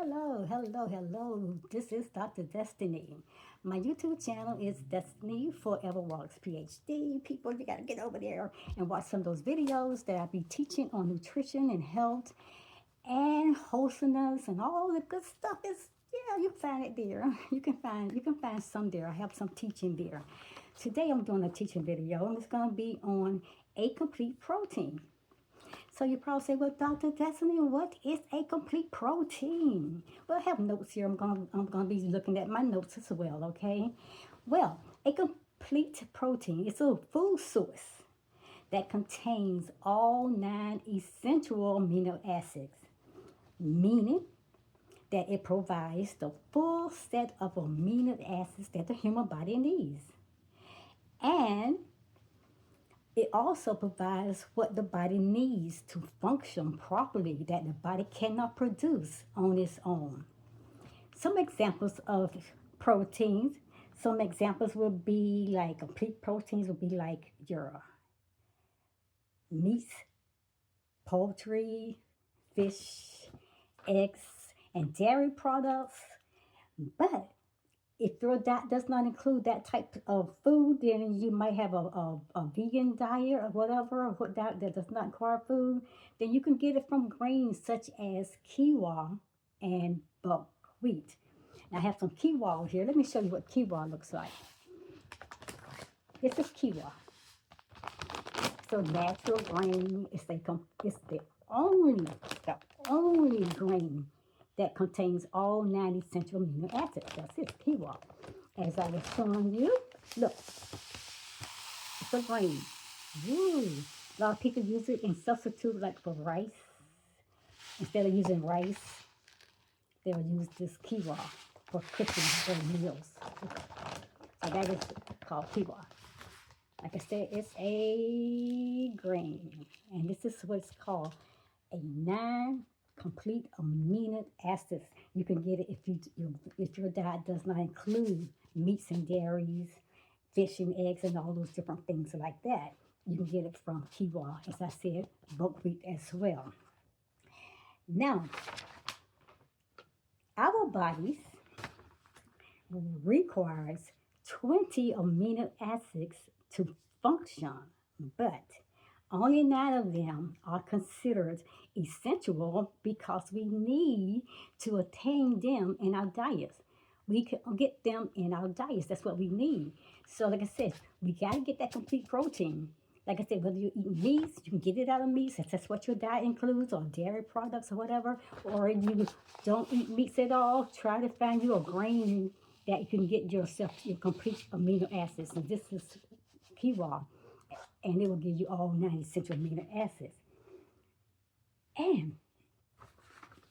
hello. This is Dr. Destiny. My YouTube channel is DestinyForever Walks Ph.D. People, you gotta get over there and watch some of those videos that I be teaching on nutrition and health and wholesomeness and all the good stuff. Is yeah, you find it there. You can find some there. I have some teaching there. Today I'm doing a teaching video and it's gonna be on a complete protein. So you probably say, well, Dr. Destiny, what is a complete protein? Well, I have notes here. I'm gonna be looking at my notes as well, okay? Well, a complete protein is a food source that contains all nine essential amino acids, meaning that it provides the full set of amino acids that the human body needs. And it also provides what the body needs to function properly that the body cannot produce on its own. Some examples of proteins, some examples would be like complete proteins would be like your meats, poultry, fish, eggs, and dairy products. But if your diet does not include that type of food, then you might have a vegan diet or whatever, or what diet that does not require food. Then you can get it from grains such as quinoa and buckwheat. Now I have some quinoa here. Let me show you what quinoa looks like. This is quinoa. So natural grain. It's the only grain that contains all nine essential amino acids. That's it, quinoa. As I was showing you, look, it's a grain. Ooh. A lot of people use it in substitute like for rice. Instead of using rice, they'll use this quinoa for cooking their meals. So that is called quinoa. Like I said, it's a grain. And this is what's called a non-complete amino acids. You can get it if your diet does not include meats and dairies, fish and eggs, and all those different things like that. You can get it from quinoa, as I said, buckwheat as well. Now, our bodies requires 20 amino acids to function, but only 9 of them are considered essential because we need to attain them in our diets. We can get them in our diets. That's what we need. So, like I said, we got to get that complete protein. Like I said, whether you eat meats, you can get it out of meats, if that's what your diet includes, or dairy products or whatever, or you don't eat meats at all, try to find you a grain that you can get yourself your complete amino acids. And this is quinoa, and it will give you all 9 essential amino acids. And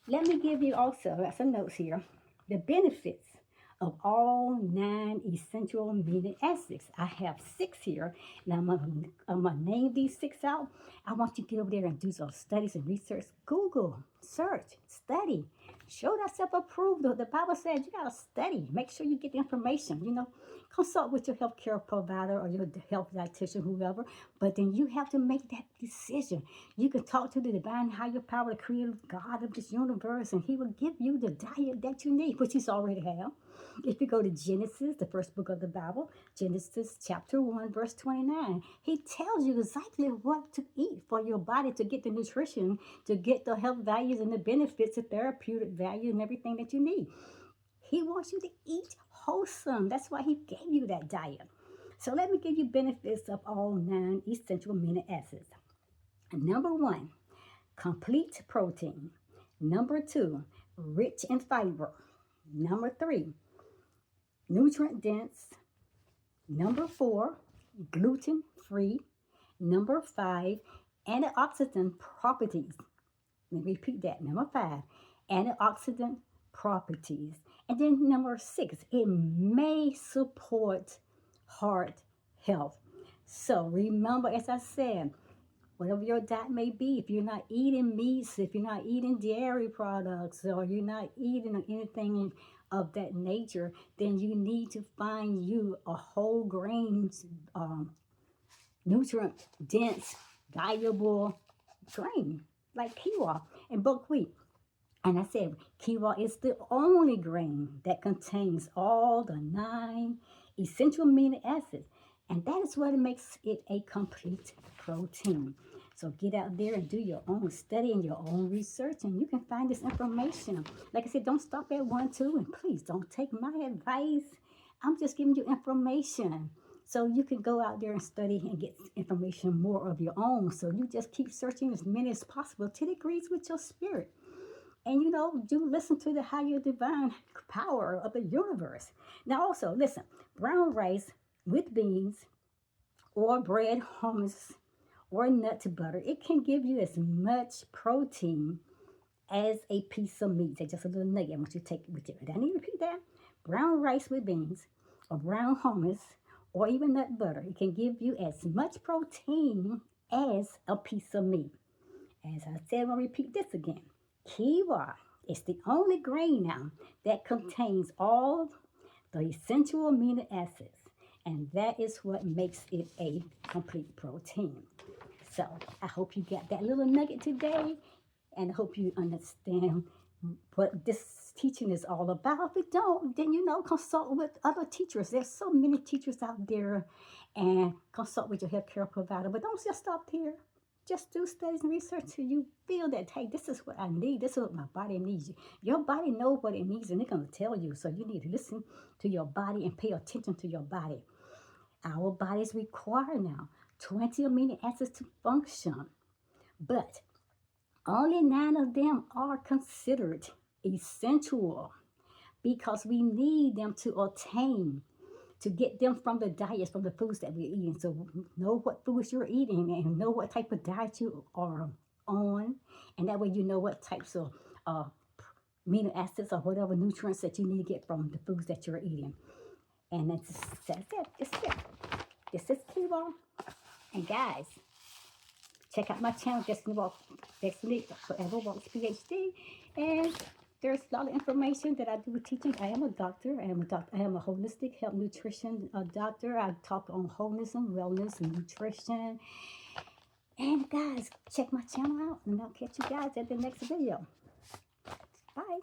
let me give you also some notes here, the benefits of all 9 essential amino acids. I have 6 here, and I'm gonna name these 6 out. I want you to get over there and do some studies and research. Google, search, study. Show thyself approved. The Bible says you gotta study. Make sure you get the information. Consult with your healthcare provider or your health dietitian, whoever. But then you have to make that decision. You can talk to the divine higher power, the creator God of this universe, and He will give you the diet that you need, which He's already have. If you go to Genesis, the first book of the Bible, Genesis chapter 1, verse 29, He tells you exactly what to eat for your body to get the nutrition, to get the health values and the benefits, the therapeutic value, and everything that you need. He wants you to eat wholesome. That's why He gave you that diet. So let me give you benefits of all 9 essential amino acids. Number 1, complete protein. Number 2, rich in fiber. Number 3, nutrient dense. Number 4, gluten free. Number 5, antioxidant properties. Let me repeat that. Number 5, antioxidant properties. And then number 6, it may support heart health. So remember, as I said, whatever your diet may be, if you're not eating meats, if you're not eating dairy products, or you're not eating anything of that nature, then you need to find you a whole grains, nutrient dense, valuable grain like quinoa and buckwheat. And I said, quinoa is the only grain that contains all the 9 essential amino acids. And that is what makes it a complete protein. So get out there and do your own study and your own research, and you can find this information. Like I said, don't stop at 1, 2, and please don't take my advice. I'm just giving you information. So you can go out there and study and get information more of your own. So you just keep searching as many as possible till it agrees with your spirit. And do listen to the higher divine power of the universe. Now, also, listen, brown rice with beans or bread, hummus, or nut butter, it can give you as much protein as a piece of meat. Take just a little nugget. I want you to take it with you. Did I need to repeat that? Brown rice with beans or brown hummus or even nut butter, it can give you as much protein as a piece of meat. As I said, I'm going to repeat this again. Quinoa is the only grain now that contains all the essential amino acids, and that is what makes it a complete protein. So I hope you got that little nugget today, and I hope you understand what this teaching is all about. If you don't, then consult with other teachers. There's so many teachers out there, and consult with your healthcare provider. But don't just stop here. Just do studies and research till you feel that, hey, this is what I need. This is what my body needs. Your body knows what it needs, and they're going to tell you. So you need to listen to your body and pay attention to your body. Our bodies require now 20 amino acids to function, but only 9 of them are considered essential because we need them to attain, to get them from the diets, from the foods that we're eating. So know what foods you're eating and know what type of diet you are on. And that way you know what types of amino acids or whatever nutrients that you need to get from the foods that you're eating. And that's it. This is Quinoa. And guys, check out my channel, DestinyForever Walks Ph.D. And there's a lot of information that I do with teaching. I am a doctor. I am a holistic health nutrition doctor. I talk on wholeness and wellness and nutrition. And guys, check my channel out, and I'll catch you guys at the next video. Bye.